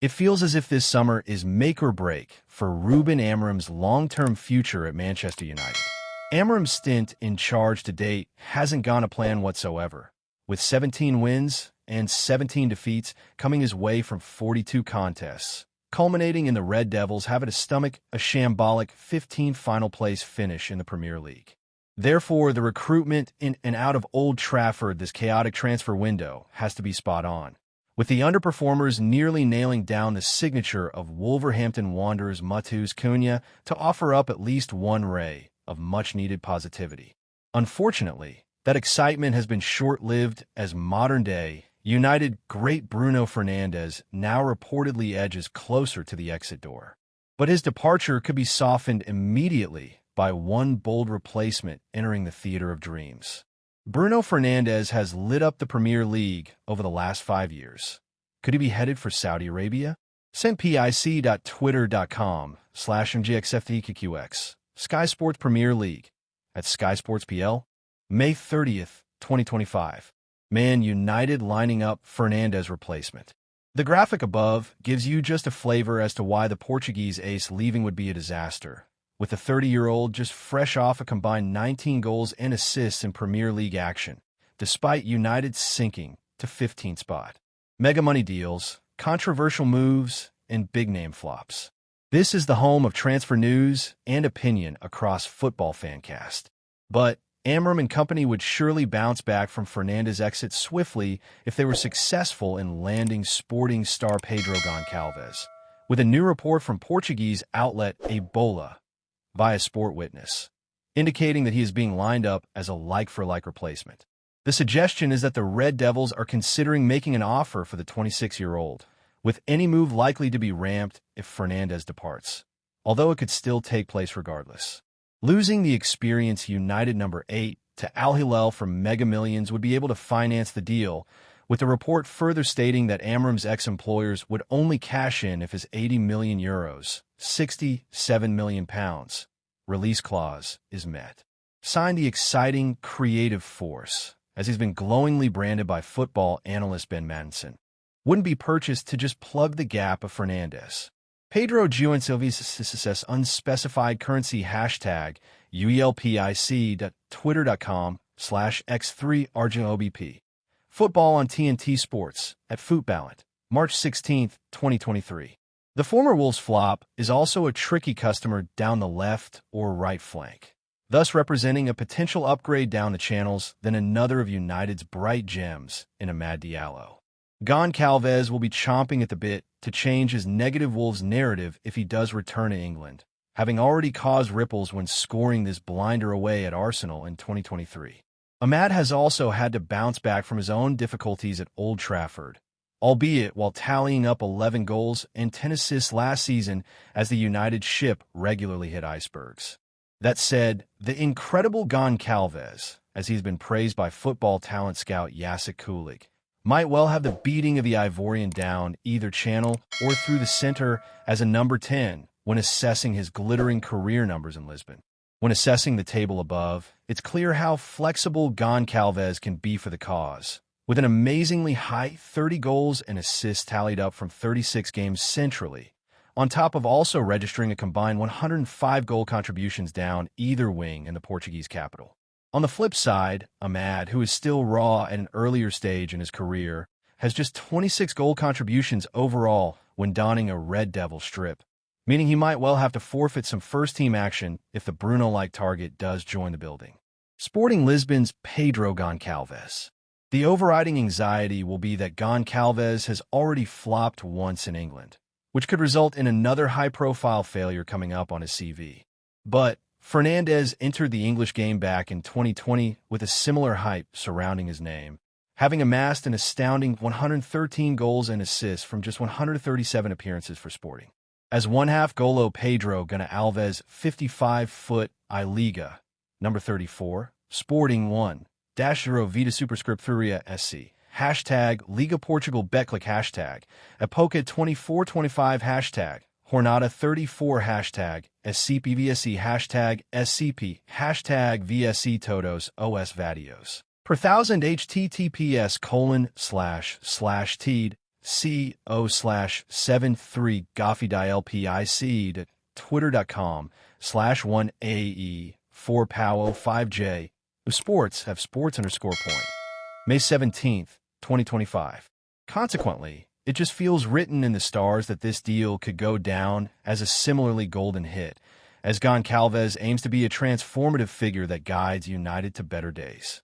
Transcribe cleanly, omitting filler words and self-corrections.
It feels as if this summer is make or break for Ruben Amorim's long-term future at Manchester United. Amorim's stint in charge to date hasn't gone to plan whatsoever, with 17 wins and 17 defeats coming his way from 42 contests, culminating in the Red Devils having to stomach a shambolic 15th final place finish in the Premier League. Therefore, the recruitment in and out of Old Trafford this chaotic transfer window has to be spot on, with the underperformers nearly nailing down the signature of Wolverhampton Wanderers Matheus Cunha to offer up at least one ray of much-needed positivity. Unfortunately, that excitement has been short-lived as modern-day United great Bruno Fernandes now reportedly edges closer to the exit door. But his departure could be softened immediately by one bold replacement entering the theater of dreams. Bruno Fernandes has lit up the Premier League over the last 5 years. Could he be headed for Saudi Arabia? sendpic.twitter.com/mgxftqqx. Sky Sports Premier League at Sky Sports PL, May 30th, 2025. Man United lining up Fernandes replacement. The graphic above gives you just a flavor as to why the Portuguese ace leaving would be a disaster, with the 30-year-old just fresh off a combined 19 goals and assists in Premier League action, despite United's sinking to 15th spot. Mega money deals, controversial moves, and big-name flops. This is the home of transfer news and opinion across Football Fancast. But Amorim and company would surely bounce back from Fernandes' exit swiftly if they were successful in landing Sporting star Pedro Goncalves, with a new report from Portuguese outlet Ebola via Sport Witness, indicating that he is being lined up as a like-for-like replacement. The suggestion is that the Red Devils are considering making an offer for the 26-year-old, with any move likely to be ramped if Fernandes departs, although it could still take place regardless. Losing the experienced United number 8 to Al Hilal for mega millions would be able to finance the deal, with the report further stating that Amorim's ex-employers would only cash in if his €80 million, £67 million, release clause is met. Signed the exciting creative force, as he's been glowingly branded by football analyst Ben Madison. Wouldn't be purchased to just plug the gap of Fernandes. Pedro Goncalves unspecified currency hashtag UELPIC.twitter.com/X3RJOBP. Football on TNT Sports at Footballant, March 16, 2023. The former Wolves flop is also a tricky customer down the left or right flank, thus representing a potential upgrade down the channels than another of United's bright gems in Amad Diallo. Goncalves will be chomping at the bit to change his negative Wolves narrative if he does return to England, having already caused ripples when scoring this blinder away at Arsenal in 2023. Amad has also had to bounce back from his own difficulties at Old Trafford, albeit while tallying up 11 goals and 10 assists last season as the United ship regularly hit icebergs. That said, the incredible Goncalves, as he's been praised by football talent scout Jacek Kulik, might well have the beating of the Ivorian down either channel or through the center as a number 10 when assessing his glittering career numbers in Lisbon. When assessing the table above, it's clear how flexible Goncalves can be for the cause, with an amazingly high 30 goals and assists tallied up from 36 games centrally, on top of also registering a combined 105 goal contributions down either wing in the Portuguese capital. On the flip side, Amad, who is still raw at an earlier stage in his career, has just 26 goal contributions overall when donning a Red Devil strip, meaning he might well have to forfeit some first-team action if the Bruno-like target does join the building. Sporting Lisbon's Pedro Goncalves. The overriding anxiety will be that Goncalves has already flopped once in England, which could result in another high-profile failure coming up on his CV. But Fernandes entered the English game back in 2020 with a similar hype surrounding his name, having amassed an astounding 113 goals and assists from just 137 appearances for Sporting. As one-half Golo Pedro Goncalves 55-foot I-Liga, number 34, Sporting 1-0 Vita Superscript Furia SC, hashtag Liga Portugal Betclic hashtag, Epoca 2425 hashtag, Jornada 34 hashtag, SCPVSC hashtag, SCP hashtag VSC Todos OS Vadios. Per thousand https://teed CO/73GoffyDLPIC to twitter.com/1AE4POW5J. Sports have sports_point. May 17th, 2025. Consequently, it just feels written in the stars that this deal could go down as a similarly golden hit, as Goncalves aims to be a transformative figure that guides United to better days.